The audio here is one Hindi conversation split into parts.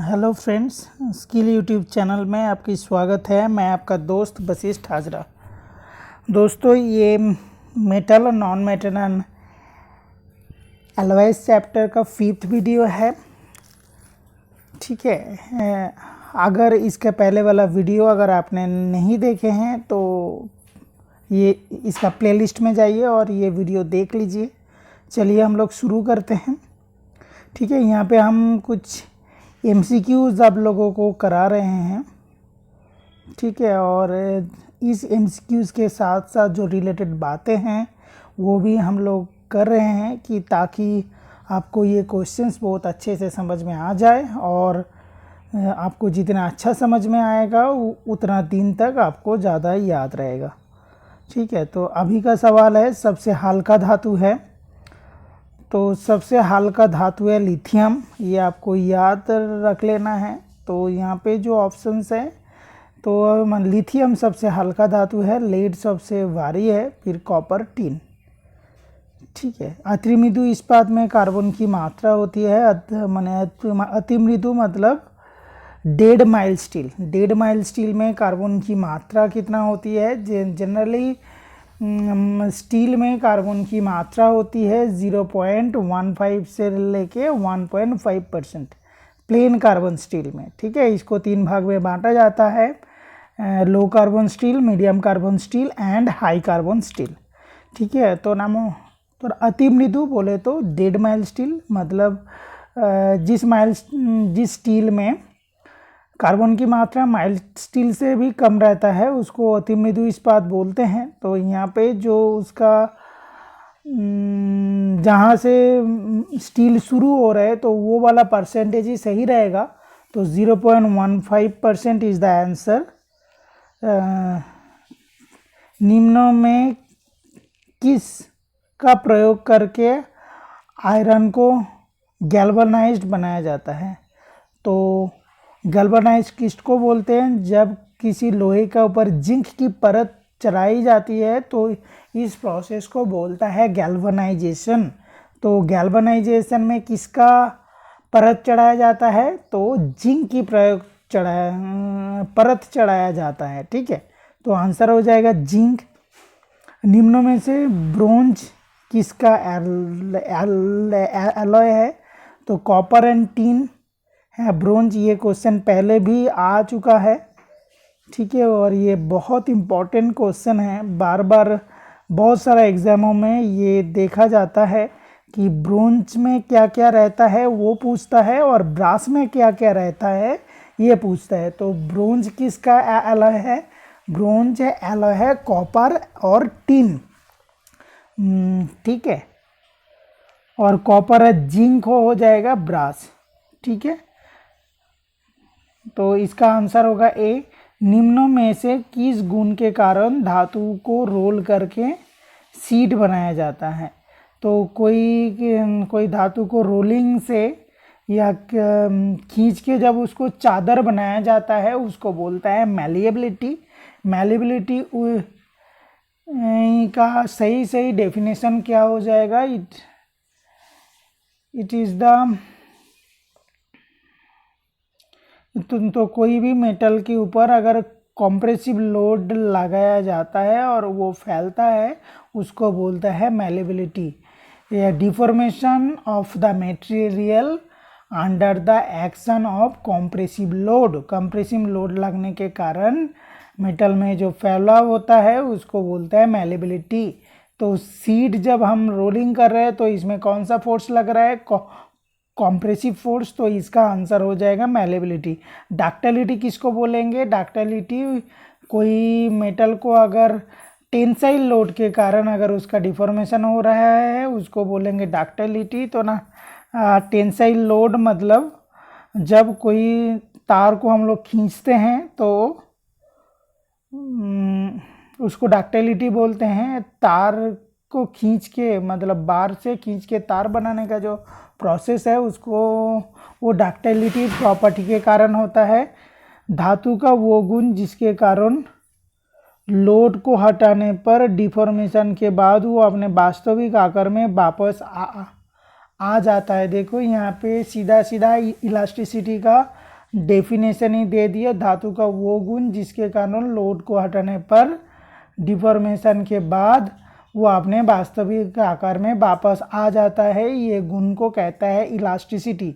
Hello friends, skill YouTube channel में आपकी स्वागत है। मैं आपका दोस्त वशिष्ठ हाजरा। दोस्तों, ये मेटल और नॉन मेटल एलॉयज चैप्टर का 5th वीडियो है। ठीक है, अगर इसका पहले वाला वीडियो अगर आपने नहीं देखे हैं तो ये इसका प्लेलिस्ट में जाइए और ये वीडियो देख लीजिए। चलिए हम लोग शुरू करते हैं। ठीक है, यहाँ पे हम कुछ MCQs आप लोगों को करा रहे हैं। ठीक है, और इस MCQs के साथ साथ जो रिलेटेड बातें हैं वो भी हम लोग कर रहे हैं कि ताकि आपको ये क्वेश्चंस बहुत अच्छे से समझ में आ जाए और आपको जितना अच्छा समझ में आएगा उतना दिन तक आपको ज़्यादा याद रहेगा। ठीक है, तो अभी का सवाल है, सबसे हल्का धातु है। तो सबसे हल्का धातु है लिथियम, ये आपको याद रख लेना है। तो यहाँ पे जो ऑप्शंस है, तो लिथियम सबसे हल्का धातु है, लेड सबसे भारी है, फिर कॉपर टिन। ठीक है, अति मृदु इस्पात में कार्बन की मात्रा होती है, अति मृदु मतलब 1.5 माइल स्टील। 1.5 माइल स्टील में कार्बन की मात्रा कितना होती है? जनरली स्टील में कार्बन की मात्रा होती है 0.15 से लेके 1.5% प्लेन कार्बन स्टील में। ठीक है, इसको 3 भाग में बांटा जाता है, low carbon steel, medium carbon steel and high carbon steel. ठीक है, तो अति मृदु बोले तो 1.5 माइल स्टील, मतलब जिस स्टील में कार्बन की मात्रा माइल स्टील से भी कम रहता है उसको अति मृदु इस्पात बोलते हैं। तो यहाँ पे जो उसका जहाँ से स्टील शुरू हो रहा है तो वो वाला परसेंटेज ही सही रहेगा। तो 0.15% इज़ द आंसर। निम्न में किस का प्रयोग करके आयरन को गैल्वनाइज्ड बनाया जाता है? तो गैल्वनाइज्ड किसको बोलते हैं? जब किसी लोहे के ऊपर जिंक की परत चढ़ाई जाती है तो इस प्रोसेस को बोलता है गैल्वनाइजेशन। तो गैल्वनाइजेशन में किसका परत चढ़ाया जाता है? तो जिंक की परत चढ़ाया जाता है। ठीक है, तो आंसर हो जाएगा जिंक। निम्नों में से ब्रोंज किसका एलॉय है? तो कॉपर एंड टिन है ब्रोंज। ये क्वेश्चन पहले भी आ चुका है। ठीक है, और ये बहुत इम्पॉर्टेंट क्वेश्चन है, बार बार बहुत सारा एग्जामों में ये देखा जाता है कि ब्रोंज में क्या क्या रहता है वो पूछता है और ब्रास में क्या क्या रहता है ये पूछता है। तो ब्रोंज किसका एलॉय है? ब्रोंज एलॉय है कॉपर और टिन। ठीक है, और कॉपर है जिंक हो जाएगा ब्रास। ठीक है, तो इसका आंसर होगा ए। निम्नों में से किस गुण के कारण धातु को रोल करके सीट बनाया जाता है? तो कोई धातु को रोलिंग से या खींच के जब उसको चादर बनाया जाता है उसको बोलता है मैलिएबिलिटी। मैलिएबिलिटी का सही डेफिनेशन क्या हो जाएगा? इट इज़ द तो कोई भी मेटल के ऊपर अगर कॉम्प्रेसिव लोड लगाया जाता है और वो फैलता है उसको बोलता है मैलिएबिलिटी। या deformation of the material under the action of compressive load. Compressive load लगने के कारण मेटल में जो फैलाव होता है उसको बोलता है मैलिएबिलिटी। तो सीट जब हम रोलिंग कर रहे हैं तो इसमें कौन सा फोर्स लग रहा है? Compressive force. तो इसका आंसर हो जाएगा मैलिएबिलिटी। डक्टिलिटी किसको बोलेंगे? डक्टिलिटी कोई मेटल को अगर टेंसाइल लोड के कारण अगर उसका डिफॉर्मेशन हो रहा है उसको बोलेंगे डक्टिलिटी। तो टेंसाइल लोड मतलब जब कोई तार को हम लोग खींचते हैं तो उसको डक्टिलिटी बोलते हैं। तार को खींच के मतलब बार से खींच के तार बनाने का जो प्रोसेस है उसको वो डक्टिलिटी प्रॉपर्टी के कारण होता है। धातु का वो गुण जिसके कारण लोड को हटाने पर डिफॉर्मेशन के बाद वो अपने वास्तविक आकार में वापस आ जाता है। देखो यहाँ पे सीधा इलास्टिसिटी का डेफिनेशन ही दे दिया, धातु का वो गुण जिसके कारण लोड को हटाने पर डिफॉर्मेशन के बाद वो अपने वास्तविक आकार में वापस आ जाता है। ये गुण को कहता है इलास्टिसिटी।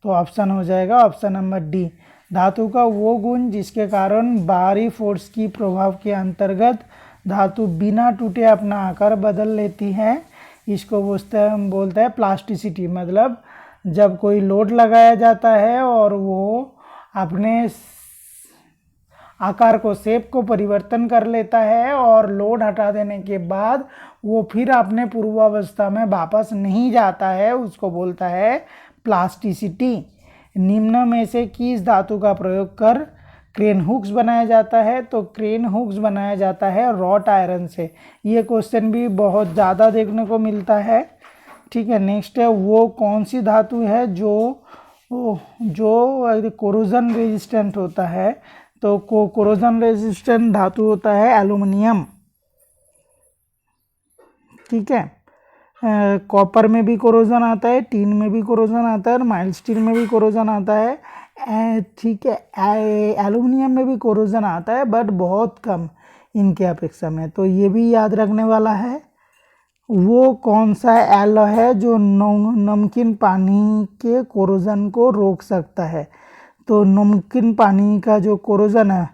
तो ऑप्शन हो जाएगा ऑप्शन नंबर डी, धातु का वो गुण जिसके कारण बाहरी फोर्स की प्रभाव के अंतर्गत धातु बिना टूटे अपना आकार बदल लेती है। इसको बोलते हैं प्लास्टिसिटी। मतलब जब कोई लोड लगाया जाता है और वो अपने आकार को, शेप को परिवर्तन कर लेता है और लोड हटा देने के बाद वो फिर अपने पूर्वावस्था में वापस नहीं जाता है, उसको बोलता है प्लास्टिसिटी। निम्न में से किस धातु का प्रयोग कर क्रेन हुक्स बनाया जाता है? तो क्रेन हुक्स बनाया जाता है रॉट आयरन से। ये क्वेश्चन भी बहुत ज़्यादा देखने को मिलता है। ठीक है, नेक्स्ट है, वो कौन सी धातु है जो कोरोजन रेजिस्टेंट होता है? तो कोरोजन रेजिस्टेंट धातु होता है एल्युमिनियम। ठीक है, कॉपर में भी कोरोजन आता है, टीन में भी कोरोजन आता है और माइल्ड स्टील में भी कोरोजन आता है। ठीक है, एल्युमिनियम में भी कोरोजन आता है बट बहुत कम इनके अपेक्षा में, तो ये भी याद रखने वाला है। वो कौन सा एलो है जो नमकीन पानी के कोरोजन को रोक सकता है? तो नमकीन पानी का जो कोरोजन है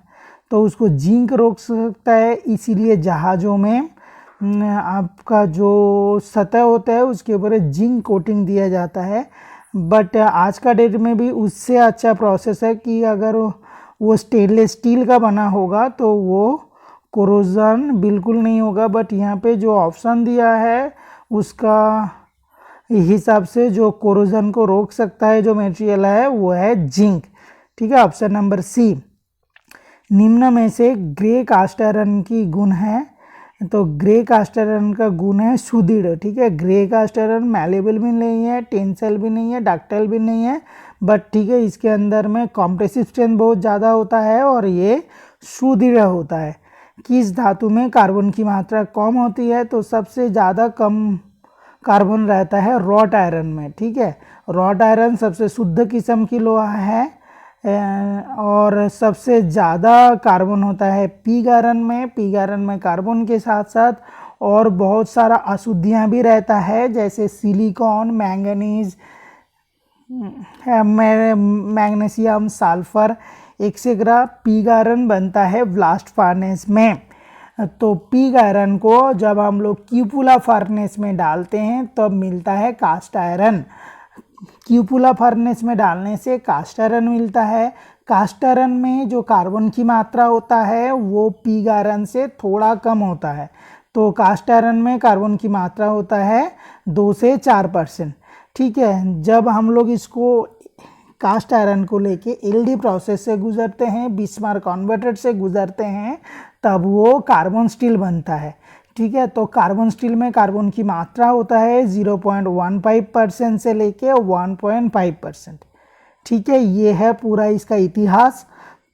तो उसको जिंक रोक सकता है, इसीलिए जहाज़ों में आपका जो सतह होता है उसके ऊपर जिंक कोटिंग दिया जाता है। बट आज का डेट में भी उससे अच्छा प्रोसेस है कि अगर वो स्टेनलेस स्टील का बना होगा तो वो कोरोजन बिल्कुल नहीं होगा। बट यहाँ पे जो ऑप्शन दिया है उसका हिसाब से जो कोरोजन को रोक सकता है जो मटेरियल है वो है जिंक। ठीक है, ऑप्शन नंबर सी। निम्न में से ग्रे कास्ट आयरन की गुण है? तो ग्रे कास्ट आयरन का गुण है सुदृढ़। ठीक है, ग्रे कास्ट आयरन मैलेबल भी नहीं है, टेंसाइल भी नहीं है, डक्टाइल भी नहीं है, बट ठीक है इसके अंदर में कॉम्प्रेसिव स्ट्रेंथ बहुत ज़्यादा होता है और ये सुदृढ़ होता है। किस धातु में कार्बन की मात्रा कम होती है? तो सबसे ज़्यादा कम कार्बन रहता है रॉट आयरन में। ठीक है, रॉट आयरन सबसे शुद्ध किस्म की लोहा है और सबसे ज़्यादा कार्बन होता है पिग आयरन में। पिग आयरन में कार्बन के साथ साथ और बहुत सारा अशुद्धियाँ भी रहता है, जैसे silicon, manganese, magnesium, sulphur etcetera. Pig iron बनता है ब्लास्ट फर्नेस में। तो पिग आयरन को जब हम लोग क्यूपुला फर्नेस में डालते हैं तब मिलता है कास्ट आयरन। क्यूपुला फर्नेस में डालने से कास्ट आयरन मिलता है। कास्ट आयरन में जो कार्बन की मात्रा होता है वो पिग आयरन से थोड़ा कम होता है। तो कास्ट आयरन में कार्बन की मात्रा होता है 2 से 4%। ठीक है, जब हम लोग इसको कास्ट आयरन को लेके एलडी प्रोसेस से गुजरते हैं, बिस्मार्क कन्वर्टर से गुजरते हैं, तब वो कार्बन स्टील बनता है। ठीक है, तो कार्बन स्टील में कार्बन की मात्रा होता है 0.15% से लेके 1.5%। ठीक है, ये है पूरा इसका इतिहास।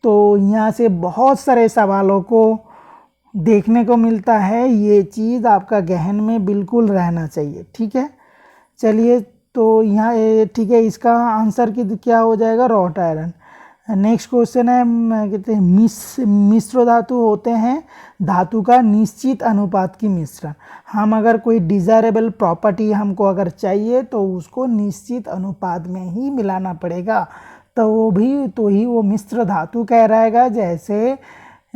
तो यहाँ से बहुत सारे सवालों को देखने को मिलता है, ये चीज़ आपका गहन में बिल्कुल रहना चाहिए। ठीक है, चलिए तो यहाँ ठीक है, इसका आंसर क्या हो जाएगा? Wrought iron. नेक्स्ट क्वेश्चन है, कहते हैं मिश्र धातु होते हैं धातु का निश्चित अनुपात की मिश्रण। हम अगर कोई डिज़ायरेबल प्रॉपर्टी हमको अगर चाहिए तो उसको निश्चित अनुपात में ही मिलाना पड़ेगा, तो वो मिश्र धातु कहलाएगा। जैसे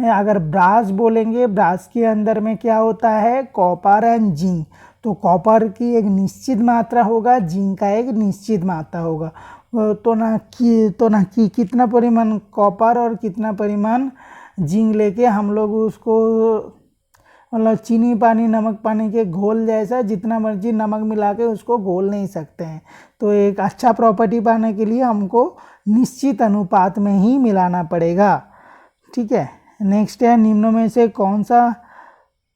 अगर ब्रास बोलेंगे, ब्रास के अंदर में क्या होता है? Copper and zinc. तो कॉपर की एक निश्चित मात्रा होगा, जिंक का एक निश्चित मात्रा होगा। तो ना कि कितना परिमाण कॉपर और कितना परिमाण जिंक लेके हम लोग उसको मतलब चीनी पानी नमक पानी के घोल जैसा जितना मर्जी नमक मिला के उसको घोल नहीं सकते हैं। तो एक अच्छा प्रॉपर्टी पाने के लिए हमको निश्चित अनुपात में ही मिलाना पड़ेगा। ठीक है, नेक्स्ट है, निम्न में से कौन सा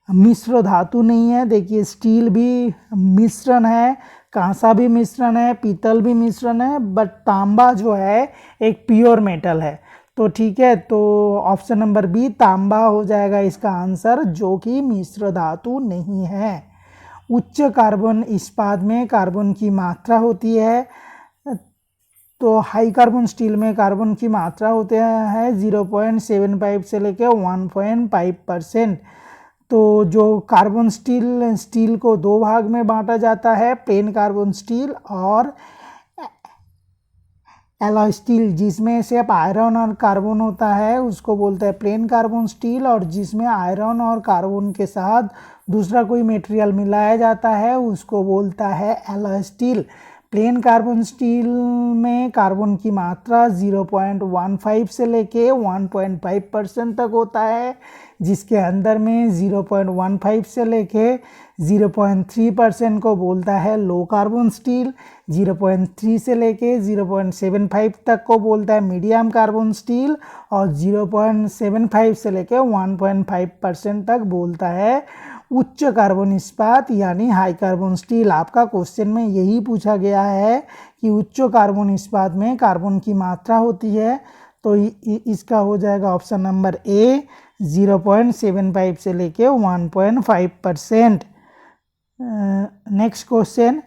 मिश्र धातु नहीं है? देखिए स्टील भी मिश्रण है, कांसा भी मिश्रण है, पीतल भी मिश्रण है, बट तांबा जो है एक प्योर मेटल है। तो ठीक है, तो ऑप्शन नंबर बी तांबा हो जाएगा इसका आंसर, जो कि मिश्र धातु नहीं है। उच्च कार्बन इस्पात में कार्बन की मात्रा होती है तो हाई कार्बन स्टील में कार्बन की मात्रा होते है 0.75 से लेकर 1.5%। तो जो कार्बन स्टील को दो भाग में बांटा जाता है, प्लेन कार्बन स्टील और एलॉय स्टील। जिसमें सिर्फ आयरन और कार्बन होता है उसको बोलते हैं प्लेन कार्बन स्टील, और जिसमें आयरन और कार्बन के साथ दूसरा कोई मटेरियल मिलाया जाता है उसको बोलता है alloy steel. Plane carbon steel में कार्बन की मात्रा 0.15 से लेके 1.5% तक होता है, जिसके अंदर में 0.15 से लेके 0.3% को बोलता है लो कार्बन स्टील, 0.3 से लेके 0.75 तक को बोलता है मीडियम कार्बन स्टील, और 0.75 से लेके 1.5% तक बोलता है उच्च कार्बन इस्पात यानी हाई कार्बन स्टील। आपका क्वेश्चन में यही पूछा गया है कि उच्च कार्बन इस्पात में कार्बन की मात्रा होती है, तो इसका हो जाएगा ऑप्शन नंबर ए 0.75 से लेके 1.5%। नेक्स्ट क्वेश्चन,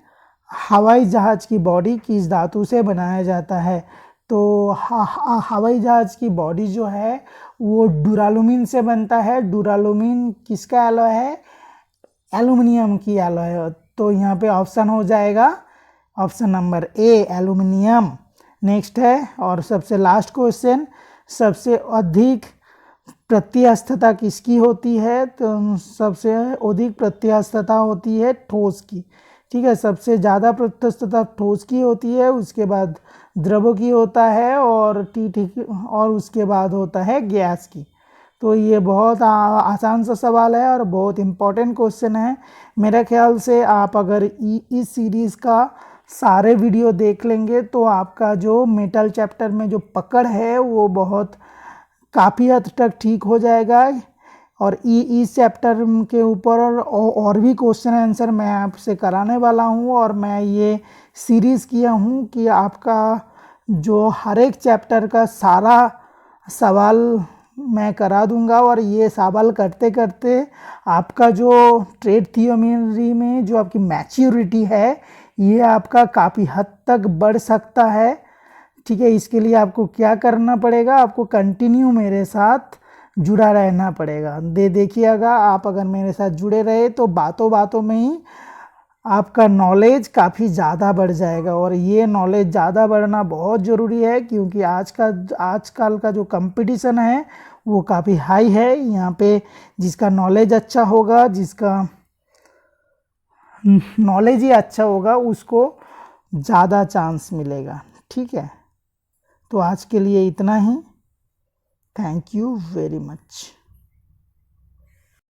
हवाई जहाज की बॉडी किस धातु से बनाया जाता है? तो हवाई जहाज की बॉडी जो है वो डुरालुमिन से बनता है। डुरालुमिन किसका एलॉय है? एल्युमिनियम की एलॉय है। तो यहाँ पे ऑप्शन हो जाएगा option number A aluminium. Next है और सबसे लास्ट क्वेश्चन, सबसे अधिक प्रत्यास्थता किसकी होती है? तो सबसे अधिक प्रत्यास्थता होती है ठोस की। ठीक है, सबसे ज़्यादा प्रत्यास्थता ठोस की होती है, उसके बाद द्रव की होता है, और उसके बाद होता है गैस की। तो ये बहुत आसान सा सवाल है और बहुत इम्पोर्टेंट क्वेश्चन है। मेरे ख्याल से आप अगर इस सीरीज़ का सारे वीडियो देख लेंगे तो आपका जो मेटल चैप्टर में जो पकड़ है वो बहुत काफ़ी हद तक ठीक हो जाएगा। और इस चैप्टर के ऊपर और भी क्वेश्चन आंसर मैं आपसे कराने वाला हूँ, और मैं ये सीरीज़ किया हूँ कि आपका जो हर एक चैप्टर का सारा सवाल मैं करा दूंगा। और ये सवाल करते करते आपका जो ट्रेड थियोरी में जो आपकी मैच्योरिटी है ये आपका काफ़ी हद तक बढ़ सकता है। ठीक है, इसके लिए आपको क्या करना पड़ेगा? आपको कंटिन्यू मेरे साथ जुड़ा रहना पड़ेगा। देखिएगा, आप अगर मेरे साथ जुड़े रहे तो बातों बातों में ही आपका नॉलेज काफ़ी ज़्यादा बढ़ जाएगा। और ये नॉलेज ज़्यादा बढ़ना बहुत ज़रूरी है, क्योंकि आजकल का जो कंपटीशन है वो काफ़ी हाई है। यहाँ पे जिसका नॉलेज अच्छा होगा, जिसका नॉलेज ही अच्छा होगा, उसको ज़्यादा चांस मिलेगा। ठीक है, तो आज के लिए इतना ही। Thank you very much.